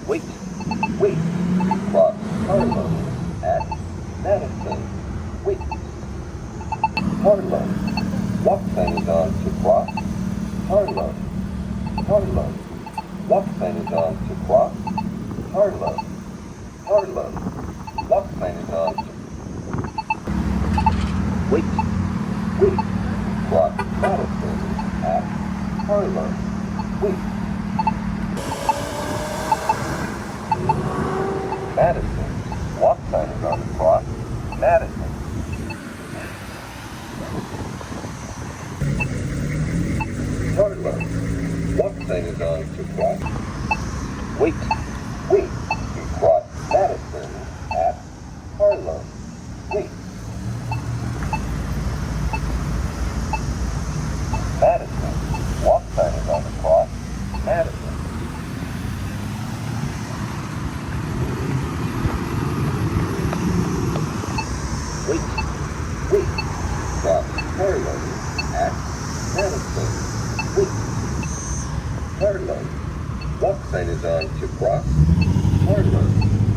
Wait, wait, cross Harlem at Madison. Wait. Harlem. Walk sign is on to cross. Harlem. Harlem. Walk sign is on to cross. Harlem. Harlem. Walk sign is on to... Wait, wait, cross Madison at Harlem. Wait. Madison. Walk sign is on the cross. Madison. Harlem. Walk sign is on to cross. Wait. Wait. To cross Madison at Harlem. Wait. Madison. Walk sign is on the cross. Madison. Wait. Wait. Cross Harlem at Madison. Wait. Harlem. Walk sign is on to cross. Harlem.